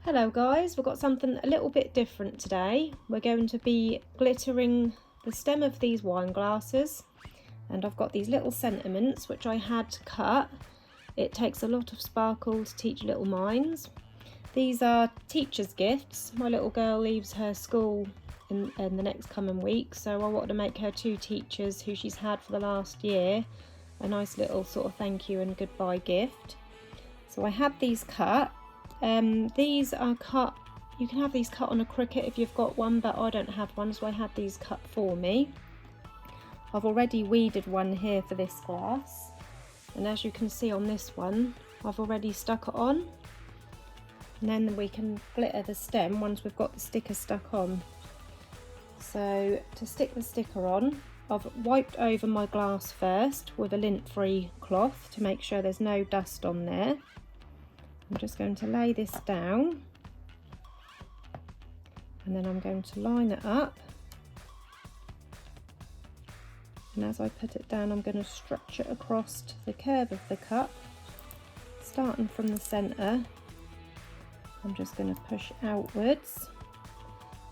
Hello guys, we've got something a little bit different today. We're going to be glittering the stem of these wine glasses, and I've got these little sentiments which I had cut. It takes a lot of sparkle to teach little minds. These are teacher's gifts. My little girl leaves her school in the next coming week, so I wanted to make her two teachers who she's had for the last year a nice little sort of thank you and goodbye gift. So I had these cut. These are cut, you can have these cut on a Cricut if you've got one, but I don't have one, so I had these cut for me. I've already weeded one here for this glass, and as you can see on this one, I've already stuck it on, and then we can glitter the stem once we've got the sticker stuck on. So to stick the sticker on, I've wiped over my glass first with a lint-free cloth to make sure there's no dust on there. I'm just going to lay this down, and then I'm going to line it up, and as I put it down I'm going to stretch it across to the curve of the cup, starting from the centre. I'm just going to push outwards.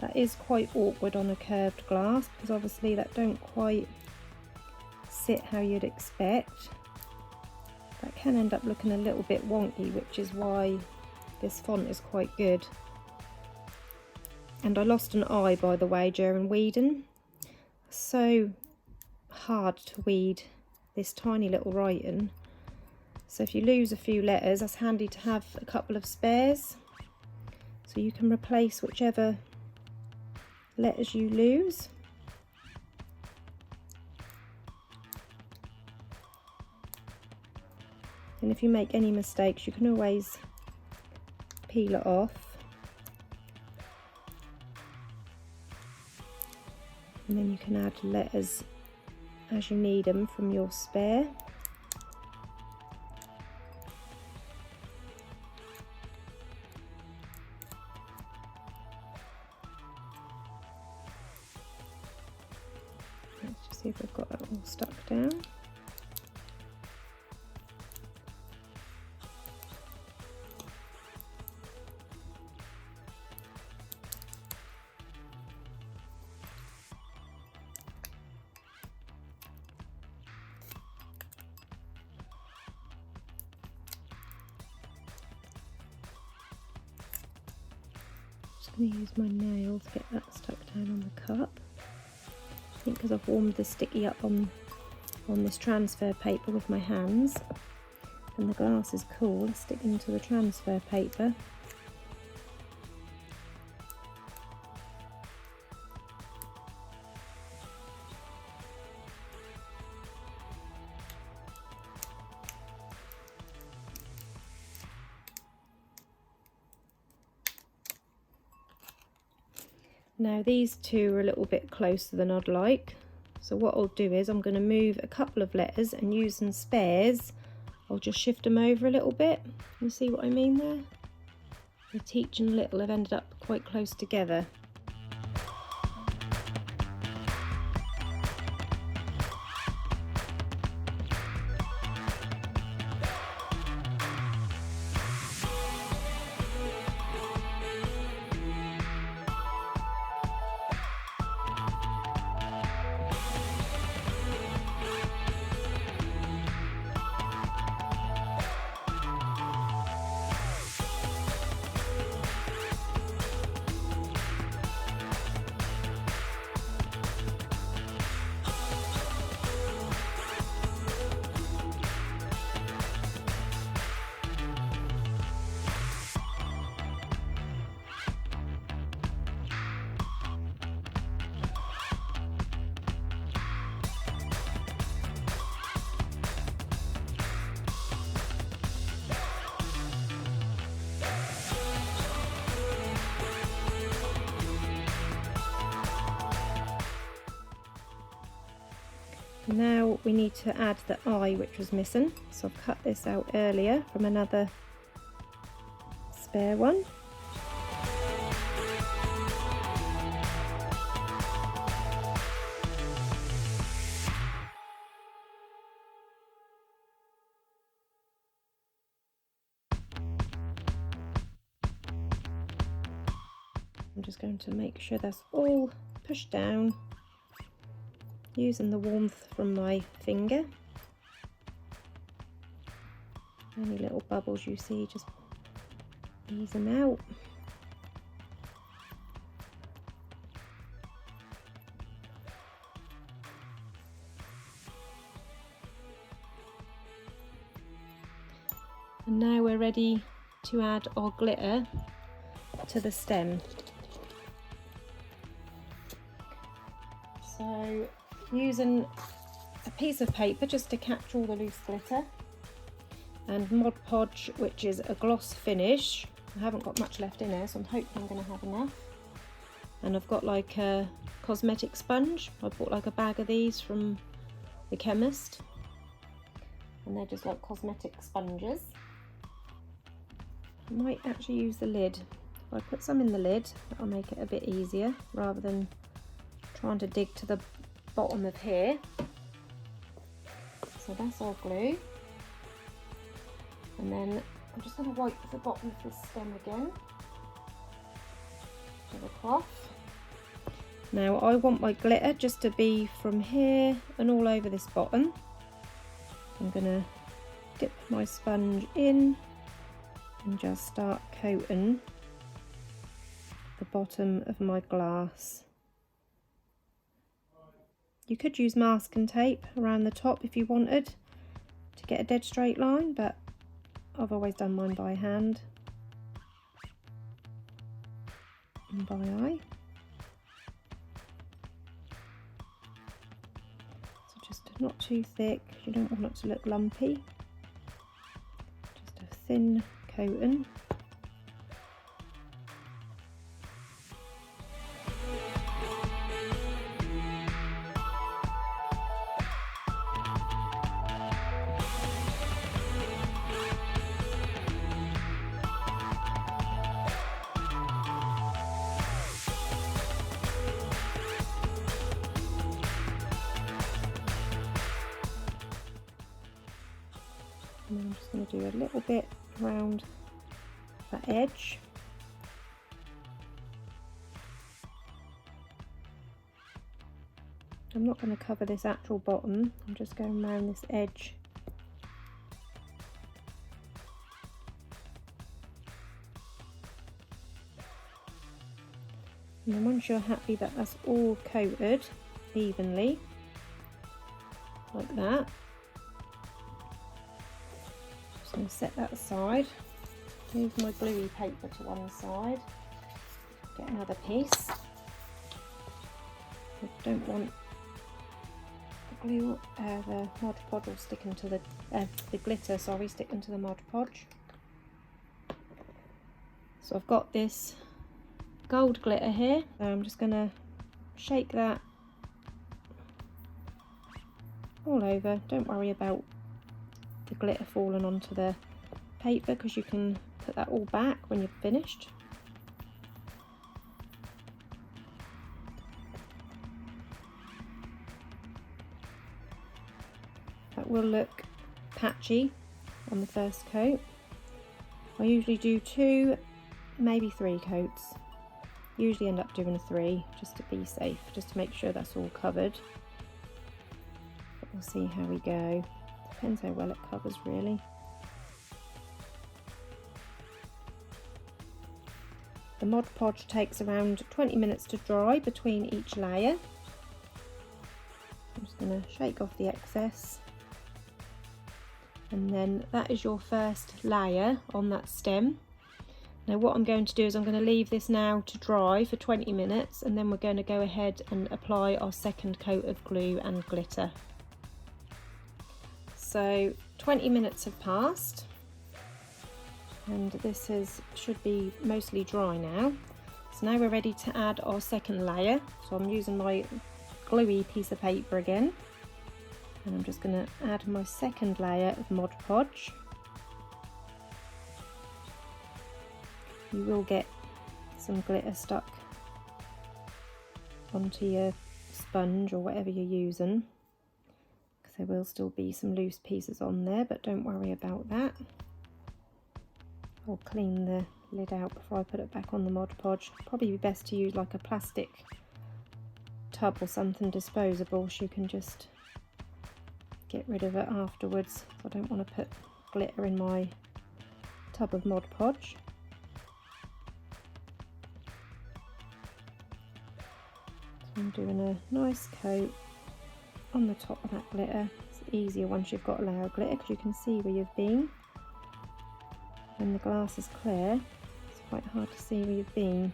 That is quite awkward on a curved glass because obviously that don't quite sit how you'd expect. That can end up looking a little bit wonky, which is why this font is quite good. And I lost an eye, by the way, during weeding. So hard to weed this tiny little writing. So if you lose a few letters, that's handy to have a couple of spares. So you can replace whichever letters you lose. And if you make any mistakes, you can always peel it off. And then you can add letters as you need them from your spare. Let's just see if we've got it all stuck down. Just going to use my nail to get that stuck down on the cup. I think because I've warmed the sticky up on this transfer paper with my hands, and the glass is cool, I'll stick into the transfer paper. Now these two are a little bit closer than I'd like, so what I'll do is I'm going to move a couple of letters and use some spares. I'll just shift them over a little bit. You see what I mean there? The teach and little have ended up quite close together. Now we need to add the eye which was missing, so I've cut this out earlier from another spare one. I'm just going to make sure that's all pushed down using the warmth from my finger. Any little bubbles you see, just ease them out. And now we're ready to add our glitter to the stem. So using a piece of paper just to catch all the loose glitter, and Mod Podge, which is a gloss finish. I haven't got much left in there, so I'm hoping I'm going to have enough. And I've got like a cosmetic sponge. I bought like a bag of these from the chemist, and they're just like cosmetic sponges. I might actually use the lid. If I put some in the lid, that'll make it a bit easier rather than trying to dig to the bottom of here. So that's our glue. And then I'm just going to wipe the bottom of this stem again with a cloth. Now I want my glitter just to be from here and all over this bottom. I'm going to dip my sponge in and just start coating the bottom of my glass. You could use masking tape around the top if you wanted to get a dead straight line, but I've always done mine by hand and by eye. So just not too thick, you don't want it to look lumpy. Just a thin coating. And I'm just going to do a little bit around that edge. I'm not going to cover this actual bottom, I'm just going around this edge. And then once you're happy that that's all coated evenly, like that, just going to set that aside, move my gluey paper to one side, get another piece. I don't want the glue, the Mod Podge will stick into the glitter, sorry, sticking to the Mod Podge. So I've got this gold glitter here, so I'm just going to shake that all over. Don't worry about the glitter falling onto the paper because you can put that all back when you've finished. That will look patchy on the first coat. I usually do 2, maybe 3 coats. Usually end up doing 3 just to be safe, just to make sure that's all covered. But we'll see how we go. Depends how well it covers, really. The Mod Podge takes around 20 minutes to dry between each layer. I'm just going to shake off the excess. And then that is your first layer on that stem. Now what I'm going to do is I'm going to leave this now to dry for 20 minutes, and then we're going to go ahead and apply our second coat of glue and glitter. So 20 minutes have passed, and this should be mostly dry now. So now we're ready to add our second layer. So I'm using my gluey piece of paper again, and I'm just going to add my second layer of Mod Podge. You will get some glitter stuck onto your sponge or whatever you're using, because there will still be some loose pieces on there, but don't worry about that. I'll clean the lid out before I put it back on the Mod Podge. Probably be best to use like a plastic tub or something disposable, so you can just get rid of it afterwards. I don't want to put glitter in my tub of Mod Podge. So I'm doing a nice coat on the top of that glitter. It's easier once you've got a layer of glitter because you can see where you've been. When the glass is clear, it's quite hard to see where you've been.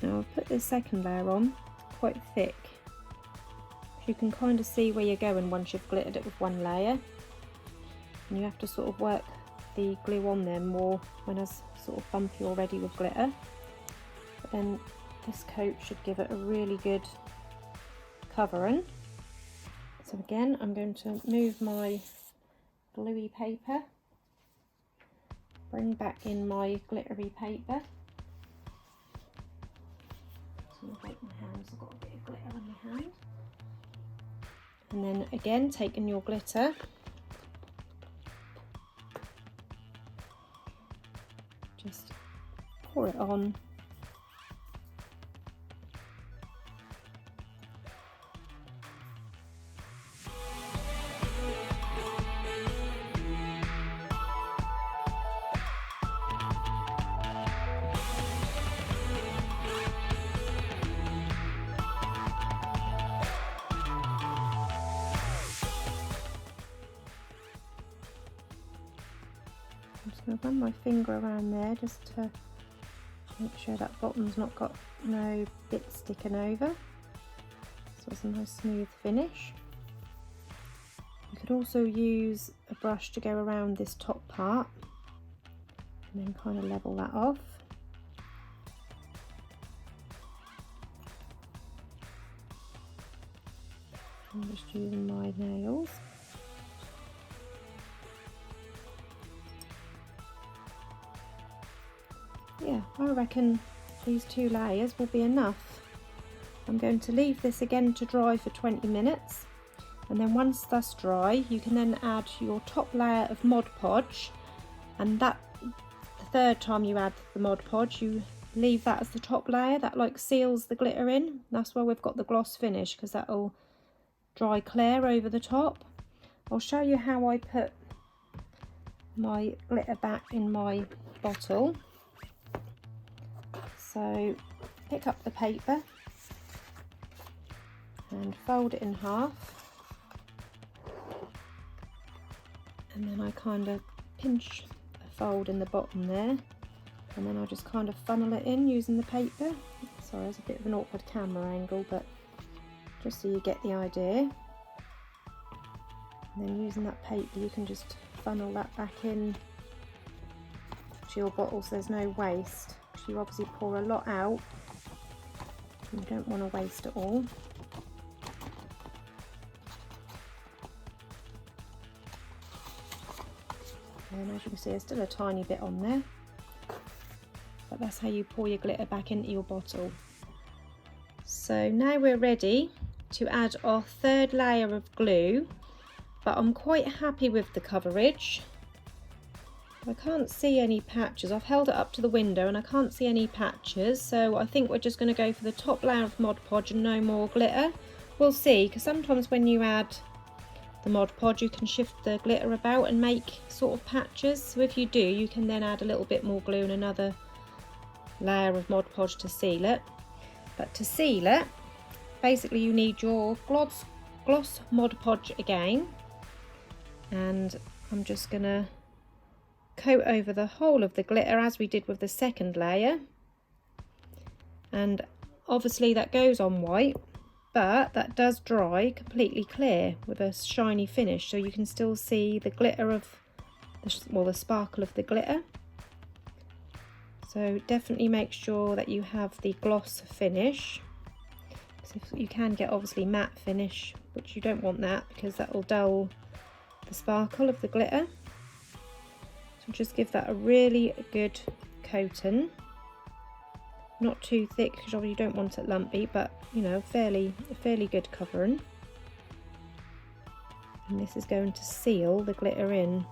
Now I've put this second layer on quite thick. You can kind of see where you're going once you've glittered it with one layer. And you have to sort of work the glue on there more when it's sort of bumpy already with glitter. But then this coat should give it a really good covering. So again, I'm going to move my gluey paper, bring back in my glittery paper. Wipe my hands, I've got a bit of glitter on my hand. And then again, taking your glitter, just pour it on. I'm just going to run my finger around there just to make sure that bottom's not got no bits sticking over, so it's a nice smooth finish. You could also use a brush to go around this top part and then kind of level that off. I'm just using my nails. Yeah, I reckon these 2 layers will be enough. I'm going to leave this again to dry for 20 minutes, and then once that's dry you can then add your top layer of Mod Podge, and that the third time you add the Mod Podge you leave that as the top layer. That like seals the glitter in. That's why we've got the gloss finish, because that'll dry clear over the top. I'll show you how I put my glitter back in my bottle. So pick up the paper and fold it in half, and then I kind of pinch a fold in the bottom there, and then I just kind of funnel it in using the paper. Sorry, it's a bit of an awkward camera angle, but just so you get the idea. And then using that paper you can just funnel that back in to your bottle so there's no waste. You obviously pour a lot out, you don't want to waste it all. And as you can see there's still a tiny bit on there, but that's how you pour your glitter back into your bottle. So now we're ready to add our third layer of glue, but I'm quite happy with the coverage. I can't see any patches. I've held it up to the window and I can't see any patches, so I think we're just going to go for the top layer of Mod Podge and no more glitter. We'll see, because sometimes when you add the Mod Podge you can shift the glitter about and make sort of patches, so if you do you can then add a little bit more glue and another layer of Mod Podge to seal it. But to seal it, basically you need your gloss Mod Podge again, and I'm just going to coat over the whole of the glitter as we did with the second layer, and obviously that goes on white, but that does dry completely clear with a shiny finish, so you can still see the glitter of the sparkle of the glitter. So definitely make sure that you have the gloss finish. So you can get obviously matte finish, which you don't want that because that will dull the sparkle of the glitter. So just give that a really good coating. Not too thick because you don't want it lumpy, but you know, fairly good covering. And this is going to seal the glitter in.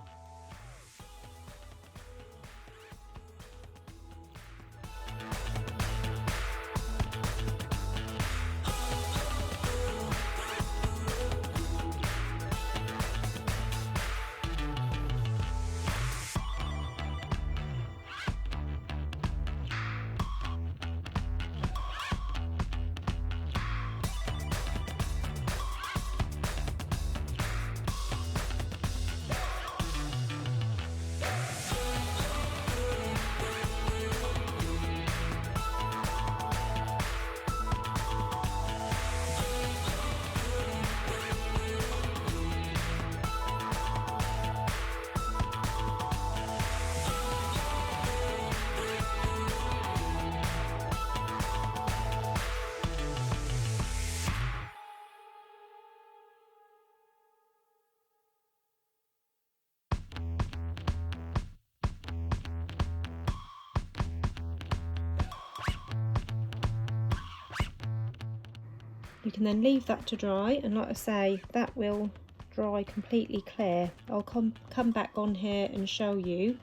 You can then leave that to dry, and like I say, that will dry completely clear. I'll come back on here and show you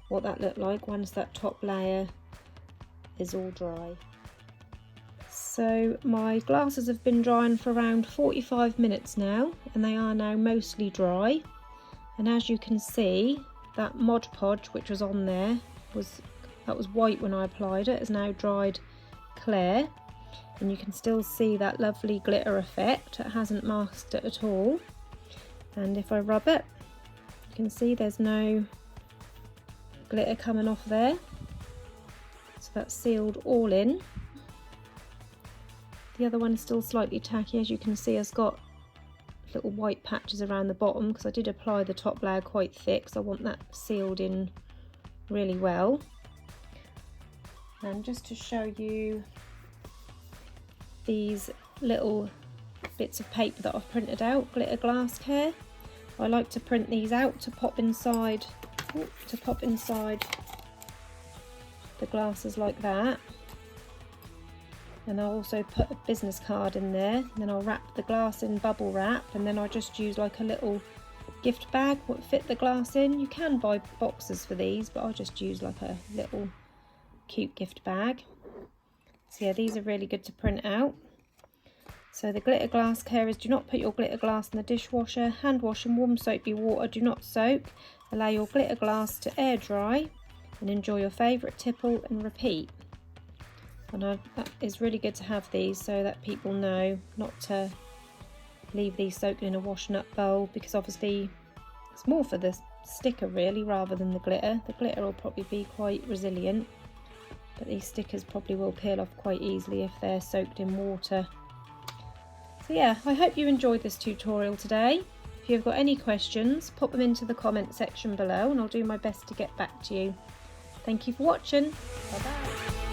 what that looked like once that top layer is all dry. So my glasses have been drying for around 45 minutes now, and they are now mostly dry. And as you can see, that Mod Podge which was on there that was white when I applied it, is now dried clear. And you can still see that lovely glitter effect. It hasn't masked it at all. And if I rub it, you can see there's no glitter coming off there. So that's sealed all in. The other one is still slightly tacky, as you can see. It's got little white patches around the bottom because I did apply the top layer quite thick, so I want that sealed in really well. And just to show you these little bits of paper that I've printed out, glitter glass care. I like to print these out to pop inside the glasses like that. And I'll also put a business card in there, and then I'll wrap the glass in bubble wrap, and then I just use like a little gift bag what fit the glass in. You can buy boxes for these, but I just use like a little cute gift bag. So yeah, these are really good to print out. So the glitter glass care is: do not put your glitter glass in the dishwasher, hand wash in warm soapy water, do not soak, allow your glitter glass to air dry, and enjoy your favourite tipple and repeat. And that is really good to have these so that people know not to leave these soaked in a washing up bowl, because obviously it's more for the sticker really rather than the glitter. The glitter will probably be quite resilient, but these stickers probably will peel off quite easily if they're soaked in water. So yeah, I hope you enjoyed this tutorial today. If you've got any questions, pop them into the comment section below and I'll do my best to get back to you. Thank you for watching. Bye bye.